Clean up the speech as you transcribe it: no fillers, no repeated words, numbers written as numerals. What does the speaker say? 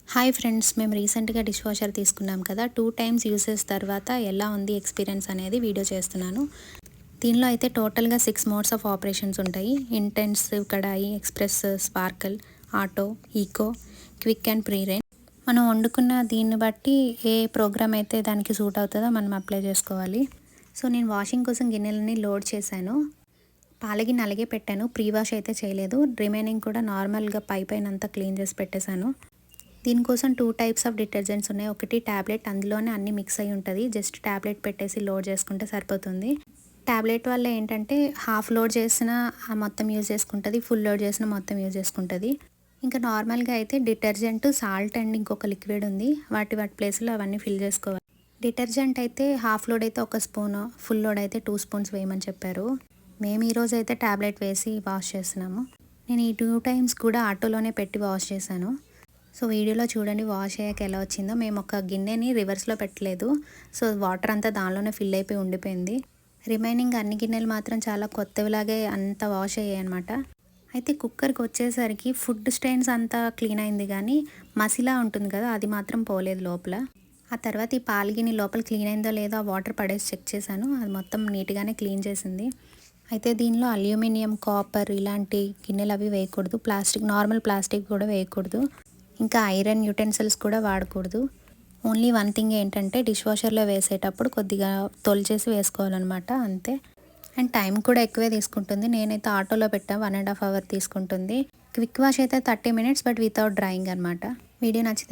Hi friends, మేము రీసెంట్గా dish washer తీసుకున్నాం కదా. 2 టైమ్స్ యూసెస్ తర్వాత ఎలా ఉంది ఎక్స్పీరియన్స్ అనేది వీడియో చేస్తున్నాను. దీనిలో అయితే టోటల్గా 6 మోడ్స్ ఆఫ్ ఆపరేషన్స్ ఉంటాయి. Intensive, kadai, express, sparkle, auto, eco, quick and pre range. మనం వండుకున్న దీన్ని బట్టి ఏ ప్రోగ్రామ్ అయితే దానికి సూట్ అవుతుందో మనం అప్లై చేసుకోవాలి. సో నేను వాషింగ్ కోసం గిన్నెలని లోడ్ చేశాను. పాలగిన్నె అలాగే పెట్టాను, ప్రీ వాష్ అయితే చేయలేదు. రిమైనింగ్ కూడా నార్మల్గా పైన అంతా క్లీన్ చేసి పెట్టేశాను. దీనికోసం 2 టైప్స్ ఆఫ్ డిటర్జెంట్స్ ఉన్నాయి. ఒకటి ట్యాబ్లెట్, అందులోనే అన్ని మిక్స్ అయి ఉంటుంది. జస్ట్ ట్యాబ్లెట్ పెట్టేసి లోడ్ చేసుకుంటే సరిపోతుంది. ట్యాబ్లెట్ వల్ల ఏంటంటే హాఫ్ లోడ్ చేసిన మొత్తం యూజ్ చేసుకుంటుంది, ఫుల్ లోడ్ చేసిన మొత్తం యూజ్ చేసుకుంటుంది. ఇంకా నార్మల్గా అయితే డిటర్జెంట్, సాల్ట్ అండ్ ఇంకొక లిక్విడ్ ఉంది. వాటి ప్లేస్లో అవన్నీ ఫిల్ చేసుకోవాలి. డిటర్జెంట్ అయితే హాఫ్ లోడ్ అయితే 1 స్పూన్, ఫుల్ లోడ్ అయితే 2 స్పూన్స్ వేయమని చెప్పారు. మేము ఈరోజు అయితే ట్యాబ్లెట్ వేసి వాష్ చేస్తున్నాము. నేను ఈ 2 టైమ్స్ కూడా ఆటోలోనే పెట్టి వాష్ చేశాను. సో వీడియోలో చూడండి వాష్ అయ్యాక ఎలా వచ్చిందో. మేము ఒక గిన్నెని రివర్స్లో పెట్టలేదు, సో వాటర్ అంతా దానిలోనే ఫిల్ అయిపోయి ఉండిపోయింది. రిమైనింగ్ అన్ని గిన్నెలు మాత్రం చాలా కొత్తవిలాగే అంత వాష్ అయ్యాయి అనమాట. అయితే కుక్కర్కి వచ్చేసరికి ఫుడ్ స్టెయిన్స్ అంతా క్లీన్ అయింది, కానీ మసిలా ఉంటుంది కదా, అది మాత్రం పోలేదు లోపల. ఆ తర్వాత ఈ పాలగిన్నె లోపల క్లీన్ అయిందో లేదో ఆ వాటర్ పడేసి చెక్ చేశాను, అది మొత్తం నీట్గానే క్లీన్ చేసింది. అయితే దీనిలో అల్యూమినియం, కాపర్ ఇలాంటి గిన్నెలు అవి వేయకూడదు. ప్లాస్టిక్, నార్మల్ ప్లాస్టిక్ కూడా వేయకూడదు. ఇంకా ఐరన్ యుటెన్సిల్స్ కూడా వాడకూడదు. ఓన్లీ వన్ థింగ్ ఏంటంటే డిష్ వాషర్లో వేసేటప్పుడు కొద్దిగా తొలిచేసి వేసుకోవాలన్నమాట, అంతే. అండ్ టైం కూడా ఎక్కువే తీసుకుంటుంది. నేనైతే ఆటోలో పెట్టా, 1.5 అవర్ తీసుకుంటుంది. క్విక్ వాష్ అయితే 30 మినిట్స్, బట్ వితౌట్ డ్రైయింగ్ అనమాట. వీడియో నచ్చితే